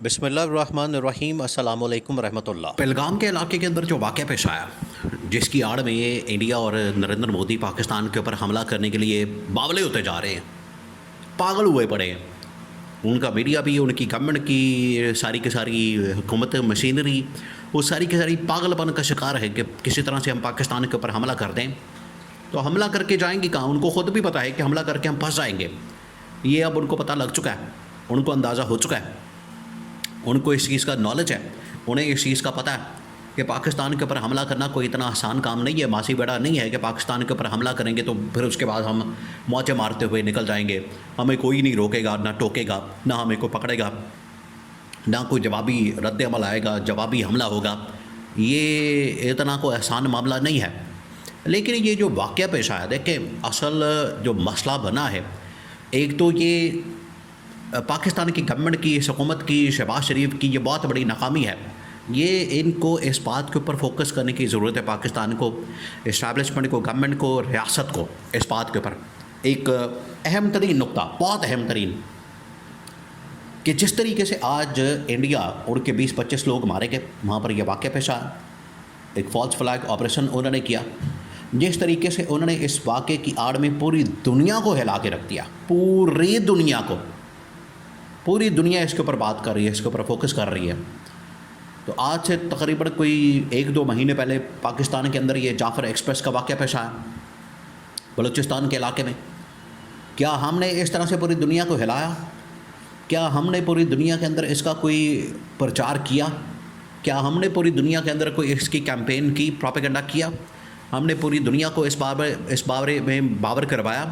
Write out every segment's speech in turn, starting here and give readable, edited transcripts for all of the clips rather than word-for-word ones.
بسم اللہ الرحمن الرحیم۔ السلام علیکم ورحمۃ اللہ۔ پہلگام کے علاقے کے اندر جو واقعہ پیش آیا، جس کی آڑ میں یہ انڈیا اور نریندر مودی پاکستان کے اوپر حملہ کرنے کے لیے باولے ہوتے جا رہے ہیں، پاگل ہوئے پڑے ہیں۔ ان کا میڈیا بھی، ان کی گورنمنٹ کی ساری کی ساری حکومت مشینری، وہ ساری کی ساری پاگل پن کا شکار ہے کہ کسی طرح سے ہم پاکستان کے اوپر حملہ کر دیں تو حملہ کر کے جائیں گے کہاں؟ ان کو خود بھی پتہ ہے کہ حملہ کر کے ہم پھنس جائیں گے۔ یہ اب ان کو پتہ لگ چکا ہے، ان کو اندازہ ہو چکا ہے، ان کو اس چیز کا نالج ہے، انہیں اس چیز کا پتہ ہے کہ پاکستان کے اوپر حملہ کرنا کوئی اتنا آسان کام نہیں ہے، ماسی بیڑا نہیں ہے کہ پاکستان کے اوپر حملہ کریں گے تو پھر اس کے بعد ہم موچے مارتے ہوئے نکل جائیں گے، ہمیں کوئی نہیں روکے گا، نہ ٹوکے گا، نہ ہمیں کوئی پکڑے گا، نہ کوئی جوابی رد عمل آئے گا، جوابی حملہ ہوگا۔ یہ اتنا کوئی آسان معاملہ نہیں ہے۔ لیکن یہ جو واقعہ پیش آیا، دیکھیں اصل جو مسئلہ بنا ہے، ایک تو یہ پاکستان کی گورنمنٹ کی، اس حکومت کی، شہباز شریف کی یہ بہت بڑی ناکامی ہے۔ یہ ان کو اس بات کے اوپر فوکس کرنے کی ضرورت ہے، پاکستان کو، اسٹیبلشمنٹ کو، گورنمنٹ کو، ریاست کو، اس بات کے اوپر ایک اہم ترین نقطہ، بہت اہم ترین، کہ جس طریقے سے آج انڈیا اور کے 20-25 لوگ مارے گئے، وہاں پر یہ واقعہ پیش آیا، ایک فالس فلیگ آپریشن انہوں نے کیا، جس طریقے سے انہوں نے اس واقعے کی آڑ میں پوری دنیا کو ہلا کے رکھ دیا، پوری دنیا کو، پوری دنیا اس کے اوپر بات کر رہی ہے، اس کے اوپر فوکس کر رہی ہے۔ تو آج سے تقریباً کوئی 1-2 مہینے پہلے پاکستان کے اندر یہ جعفر ایکسپریس کا واقعہ پیش آیا بلوچستان کے علاقے میں۔ کیا ہم نے اس طرح سے پوری دنیا کو ہلایا؟ کیا ہم نے پوری دنیا کے اندر اس کا کوئی پرچار کیا؟ کیا ہم نے پوری دنیا کے اندر کوئی اس کی کیمپین کی، پروپیگنڈا کیا؟ ہم نے پوری دنیا کو اس بارے میں باور کروایا،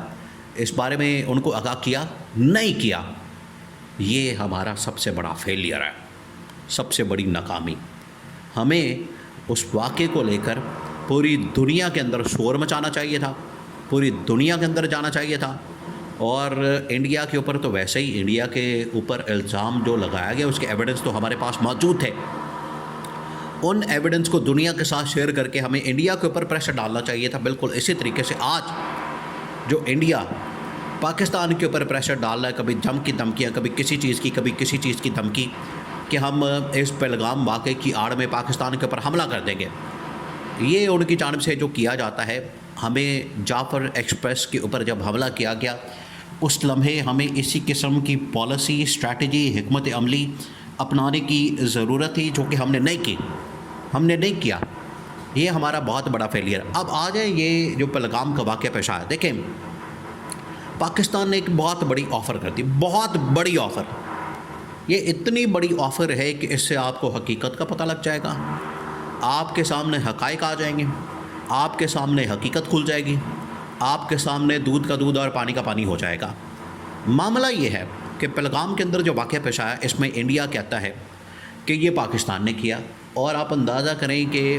اس بارے میں ان کو آگاہ کیا؟ نہیں کیا۔ یہ ہمارا سب سے بڑا فیلئر ہے، سب سے بڑی ناکامی۔ ہمیں اس واقعے کو لے کر پوری دنیا کے اندر شور مچانا چاہیے تھا، پوری دنیا کے اندر جانا چاہیے تھا، اور انڈیا کے اوپر تو ویسے ہی انڈیا کے اوپر الزام جو لگایا گیا اس کے ایویڈنس تو ہمارے پاس موجود تھے، ان ایویڈنس کو دنیا کے ساتھ شیئر کر کے ہمیں انڈیا کے اوپر پریشر ڈالنا چاہیے تھا۔ بالکل اسی طریقے سے آج جو انڈیا پاکستان کے اوپر پریشر ڈال رہا ہے، کبھی جم کی دھمکیاں، کبھی کسی چیز کی، کبھی کسی چیز کی دھمکی، کہ ہم اس پہلگام واقعے کی آڑ میں پاکستان کے اوپر حملہ کر دیں گے، یہ ان کی جانب سے جو کیا جاتا ہے۔ ہمیں جعفر ایکسپریس کے اوپر جب حملہ کیا گیا، اس لمحے ہمیں اسی قسم کی پالیسی، اسٹریٹجی، حکمت عملی اپنانے کی ضرورت تھی، جو کہ ہم نے نہیں کی، ہم نے نہیں کیا۔ یہ ہمارا بہت بڑا فیلئر۔ اب آ جائیں یہ جو پہلگام کا واقعہ پیش آیا، دیکھیں پاکستان نے ایک بہت بڑی آفر کر دی، بہت بڑی آفر۔ یہ اتنی بڑی آفر ہے کہ اس سے آپ کو حقیقت کا پتہ لگ جائے گا، آپ کے سامنے حقائق آ جائیں گے، آپ کے سامنے حقیقت کھل جائے گی، آپ کے سامنے دودھ کا دودھ اور پانی کا پانی ہو جائے گا۔ معاملہ یہ ہے کہ پہلگام کے اندر جو واقعہ پیش آیا، اس میں انڈیا کہتا ہے کہ یہ پاکستان نے کیا، اور آپ اندازہ کریں کہ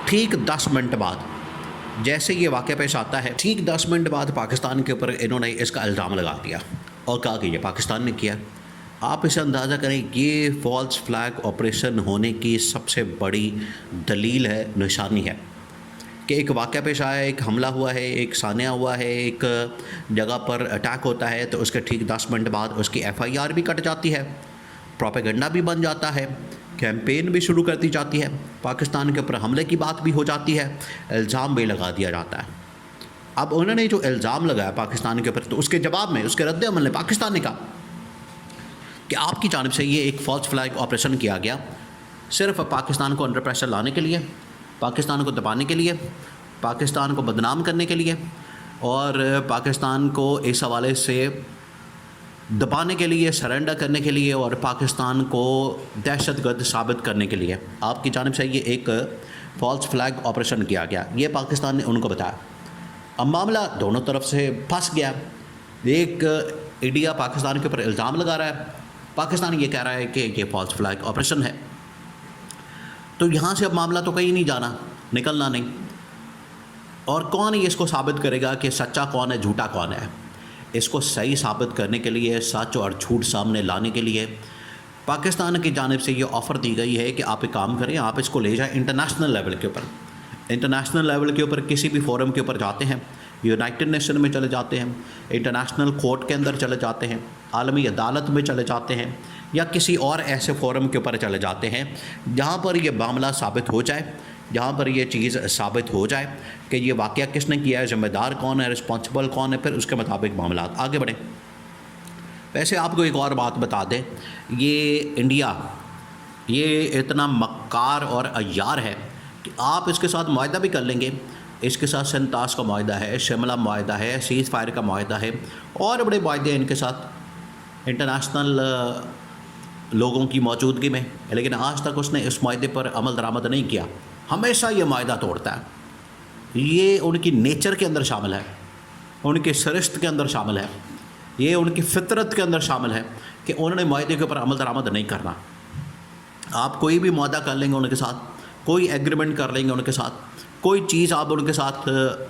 ٹھیک 10 منٹ بعد جیسے یہ واقعہ پیش آتا ہے، ٹھیک 10 منٹ بعد پاکستان کے اوپر انہوں نے اس کا الزام لگا دیا اور کہا کہ یہ پاکستان نے کیا۔ آپ اسے اندازہ کریں، یہ فالس فلیگ آپریشن ہونے کی سب سے بڑی دلیل ہے، نشانی ہے، کہ ایک واقعہ پیش آیا ہے، ایک حملہ ہوا ہے، ایک سانحہ ہوا ہے، ایک جگہ پر اٹیک ہوتا ہے، تو اس کے ٹھیک 10 منٹ بعد اس کی FIR بھی کٹ جاتی ہے، پروپیگنڈا بھی بن جاتا ہے، کیمپین بھی شروع کر دی جاتی ہے، پاکستان کے اوپر حملے کی بات بھی ہو جاتی ہے، الزام بھی لگا دیا جاتا ہے۔ اب انہوں نے جو الزام لگایا پاکستان کے اوپر، تو اس کے جواب میں، اس کے رد عمل میں پاکستان نے کہا کہ آپ کی جانب سے یہ ایک فالس فلیگ آپریشن کیا گیا، صرف پاکستان کو انڈر پریشر لانے کے لیے، پاکستان کو دبانے کے لیے، پاکستان کو بدنام کرنے کے لیے، اور پاکستان کو اس حوالے سے دبانے کے لیے، سرنڈر کرنے کے لیے، اور پاکستان کو دہشت گرد ثابت کرنے کے لیے آپ کی جانب سے یہ ایک فالس فلیگ آپریشن کیا گیا، یہ پاکستان نے ان کو بتایا۔ اب معاملہ دونوں طرف سے پھنس گیا، ایک انڈیا پاکستان کے اوپر الزام لگا رہا ہے، پاکستان یہ کہہ رہا ہے کہ یہ فالس فلیگ آپریشن ہے، تو یہاں سے اب معاملہ تو کہیں نہیں جانا، نکلنا نہیں، اور کون اس کو ثابت کرے گا کہ سچا کون ہے، جھوٹا کون ہے؟ اس کو صحیح ثابت کرنے کے لیے، سچ اور جھوٹ سامنے لانے کے لیے پاکستان کی جانب سے یہ آفر دی گئی ہے کہ آپ ایک کام کریں، آپ اس کو لے جائیں انٹرنیشنل لیول کے اوپر، انٹرنیشنل لیول کے اوپر کسی بھی فورم کے اوپر جاتے ہیں، یونائٹڈ نیشن میں چلے جاتے ہیں، انٹرنیشنل کورٹ کے اندر چلے جاتے ہیں، عالمی عدالت میں چلے جاتے ہیں، یا کسی اور ایسے فورم کے اوپر چلے جاتے ہیں جہاں پر یہ معاملہ ثابت ہو جائے، جہاں پر یہ چیز ثابت ہو جائے کہ یہ واقعہ کس نے کیا ہے، ذمہ دار کون ہے، رسپانسبل کون ہے، پھر اس کے مطابق معاملات آگے بڑھیں۔ ویسے آپ کو ایک اور بات بتا دیں، یہ انڈیا یہ اتنا مکار اور عیار ہے کہ آپ اس کے ساتھ معاہدہ بھی کر لیں گے، اس کے ساتھ سنتاس کا معاہدہ ہے، شملہ معاہدہ ہے، سیز فائر کا معاہدہ ہے، اور بڑے معاہدے ہیں ان کے ساتھ انٹرنیشنل لوگوں کی موجودگی میں، لیکن آج تک اس نے اس معاہدے پر عمل درآمد نہیں کیا، ہمیشہ یہ معاہدہ توڑتا ہے۔ یہ ان کی نیچر کے اندر شامل ہے، ان کے سرشت کے اندر شامل ہے، یہ ان کی فطرت کے اندر شامل ہے کہ انہوں نے معاہدے کے اوپر عمل درآمد نہیں کرنا۔ آپ کوئی بھی معاہدہ کر لیں گے ان کے ساتھ، کوئی ایگریمنٹ کر لیں گے ان کے ساتھ، کوئی چیز آپ ان کے ساتھ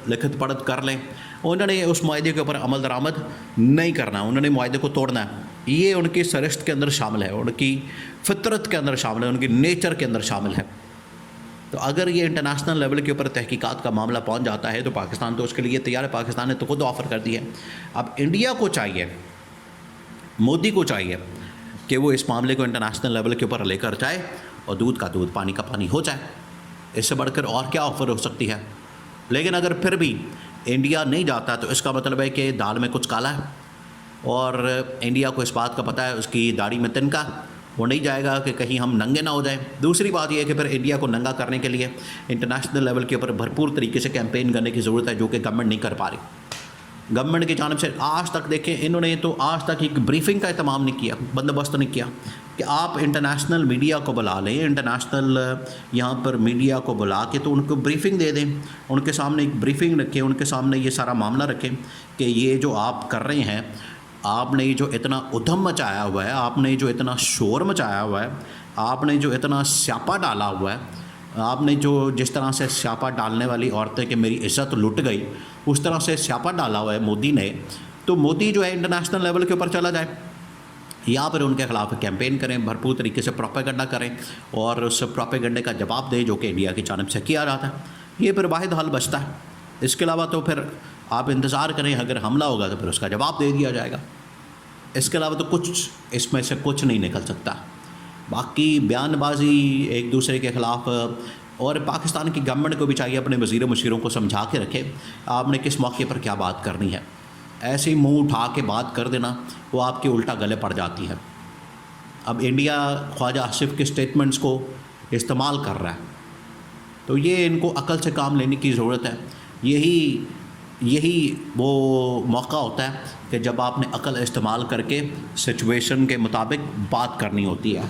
لکھت پڑھت کر لیں، انہوں نے اس معاہدے کے اوپر عمل درآمد نہیں کرنا، انہوں نے معاہدے کو توڑنا ہے۔ یہ ان کی سرشت کے اندر شامل ہے، ان کی فطرت کے اندر شامل ہے، ان کی نیچر کے اندر شامل ہے۔ تو اگر یہ انٹرنیشنل لیول کے اوپر تحقیقات کا معاملہ پہنچ جاتا ہے تو پاکستان تو اس کے لیے تیار ہے، پاکستان نے تو خود آفر کر دی ہے۔ اب انڈیا کو چاہیے، مودی کو چاہیے کہ وہ اس معاملے کو انٹرنیشنل لیول کے اوپر لے کر جائے اور دودھ کا دودھ پانی کا پانی ہو جائے، اس سے بڑھ کر اور کیا آفر ہو سکتی ہے۔ لیکن اگر پھر بھی انڈیا نہیں جاتا تو اس کا مطلب ہے کہ دال میں کچھ کالا ہے، اور انڈیا کو اس بات کا پتہ ہے، اس کی داڑھی میں تنکا، وہ نہیں جائے گا کہ کہیں ہم ننگے نہ ہو جائیں۔ دوسری بات یہ ہے کہ پھر انڈیا کو ننگا کرنے کے لیے انٹرنیشنل لیول کے اوپر بھرپور طریقے سے کیمپین کرنے کی ضرورت ہے، جو کہ گورنمنٹ نہیں کر پا رہی۔ گورنمنٹ کی جانب سے آج تک دیکھیں، انہوں نے تو آج تک ایک بریفنگ کا اہتمام نہیں کیا، بندوبست نہیں کیا کہ آپ انٹرنیشنل میڈیا کو بلا لیں، انٹرنیشنل یہاں پر میڈیا کو بلا کے تو ان کو بریفنگ دے دیں، ان کے سامنے ایک بریفنگ رکھیں، ان کے سامنے یہ سارا معاملہ رکھیں کہ یہ جو آپ کر رہے ہیں، آپ نے جو اتنا ادھم مچایا ہوا ہے، آپ نے جو اتنا شور مچایا ہوا ہے، آپ نے جو اتنا سیاپا ڈالا ہوا ہے، آپ نے جو جس طرح سے سیاپا ڈالنے والی عورتیں کہ میری عزت لٹ گئی، اس طرح سے سیاپا ڈالا ہوا ہے مودی نے، تو مودی جو ہے انٹرنیشنل لیول کے اوپر چلا جائے، یا پھر ان کے خلاف کیمپین کریں، بھرپور طریقے سے پروپیگنڈا کریں اور اس پروپیگنڈے کا جواب دیں جو کہ انڈیا کی جانب سے کیا جاتا ہے۔ یہ پھر واحد حل بچتا ہے۔ اس کے علاوہ تو پھر آپ انتظار کریں، اگر حملہ ہوگا تو پھر اس کا جواب دے دیا جائے گا۔ اس کے علاوہ تو کچھ اس میں سے کچھ نہیں نکل سکتا۔ باقی بیان بازی ایک دوسرے کے خلاف، اور پاکستان کی گورنمنٹ کو بھی چاہیے اپنے وزیر و مشیروں کو سمجھا کے رکھے آپ نے کس موقع پر کیا بات کرنی ہے۔ ایسے ہی منہ اٹھا کے بات کر دینا وہ آپ کے الٹا گلے پڑ جاتی ہے۔ اب انڈیا خواجہ آصف کے سٹیٹمنٹس کو استعمال کر رہا ہے، تو یہ ان کو عقل سے کام لینے کی ضرورت ہے۔ یہی وہ موقع ہوتا ہے کہ جب آپ نے عقل استعمال کر کے سچویشن کے مطابق بات کرنی ہوتی ہے۔